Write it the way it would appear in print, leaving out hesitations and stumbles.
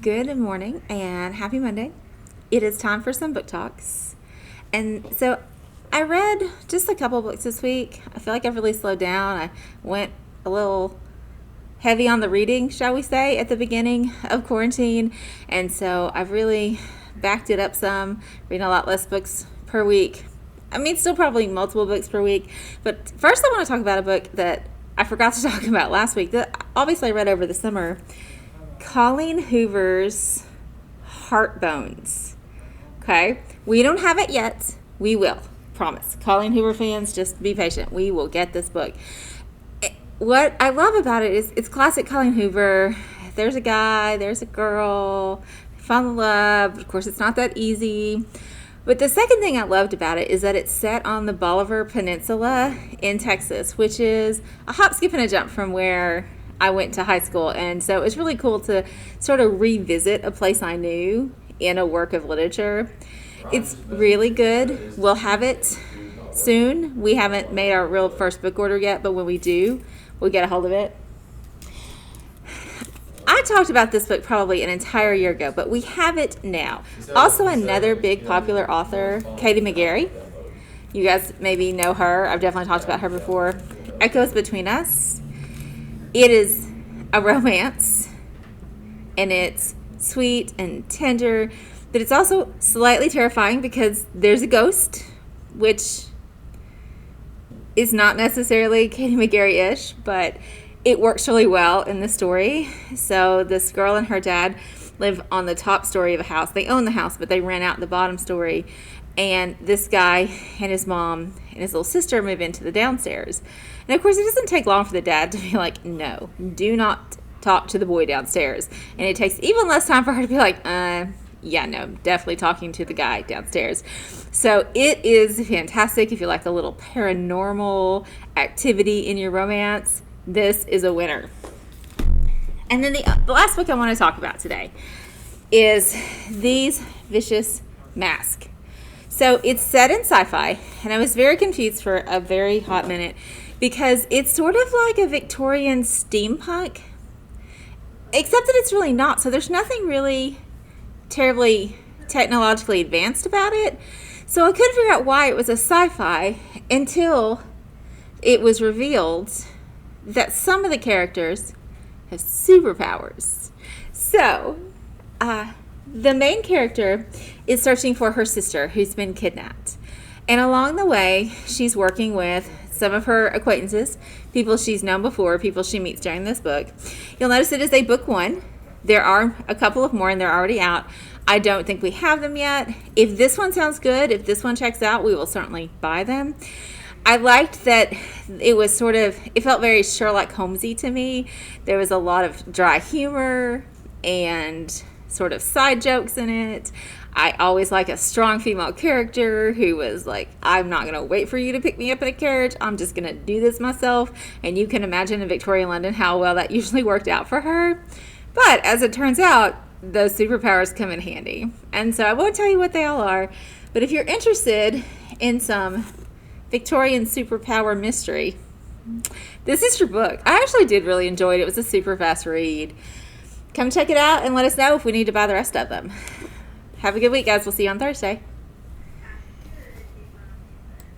Good morning and happy Monday. It is time for some book talks. And so I read just a couple books this week. I feel like I've really slowed down. I went a little heavy on the reading, shall we say, at the beginning of quarantine. And so I've really backed it up some, reading a lot less books per week. I mean, still probably multiple books per week. But first I want to talk about a book that I forgot to talk about last week that obviously I read over the summer. Colleen Hoover's Heartbones. Okay? We don't have it yet. We will. Promise. Colleen Hoover fans, just be patient. We will get this book. What I love about it is it's classic Colleen Hoover. There's a guy, there's a girl, fall in love. Of course, it's not that easy. But the second thing I loved about it is that it's set on the Bolivar Peninsula in Texas, which is a hop, skip, and a jump from where I went to high school. And so it was really cool to sort of revisit a place I knew in a work of literature. It's really good. We'll have it soon. We haven't made our real first book order yet, but when we do, we'll get a hold of it. I talked about this book probably an entire year ago, but we have it now. Also, another big popular author, Katie McGarry. You guys maybe know her. I've definitely talked about her before. Echoes Between Us. It is a romance, and it's sweet and tender, but it's also slightly terrifying because there's a ghost, which is not necessarily Katie McGarry-ish, but it works really well in the story. So this girl and her dad live on the top story of a house. They own the house, but they rent out the bottom story. And this guy and his mom and his little sister move into the downstairs. And of course, it doesn't take long for the dad to be like, no, do not talk to the boy downstairs. And it takes even less time for her to be like, yeah, no, definitely talking to the guy downstairs. So it is fantastic. If you like a little paranormal activity in your romance, this is a winner. And then the last book I want to talk about today is These Vicious Masks. So it's set in sci-fi, and I was very confused for a very hot minute because it's sort of like a Victorian steampunk, except that it's really not. So there's nothing really terribly technologically advanced about it. So I couldn't figure out why it was a sci-fi until it was revealed that some of the characters have superpowers. So, the main character is searching for her sister who's been kidnapped. And along the way, she's working with some of her acquaintances, people she's known before, people she meets during this book. You'll notice it is a book one. There are a couple of more and they're already out. I don't think we have them yet. If this one sounds good, if this one checks out, we will certainly buy them. I liked that it was it felt very Sherlock Holmesy to me. There was a lot of dry humor and sort of side jokes in it. I always like a strong female character who was like, I'm not going to wait for you to pick me up in a carriage. I'm just going to do this myself. And you can imagine in Victorian London how well that usually worked out for her. But as it turns out, those superpowers come in handy. And so I won't tell you what they all are. But if you're interested in some Victorian superpower mystery, this is your book. I actually did really enjoy it. It was a super fast read. Come check it out and let us know if we need to buy the rest of them. Have a good week, guys. We'll see you on Thursday.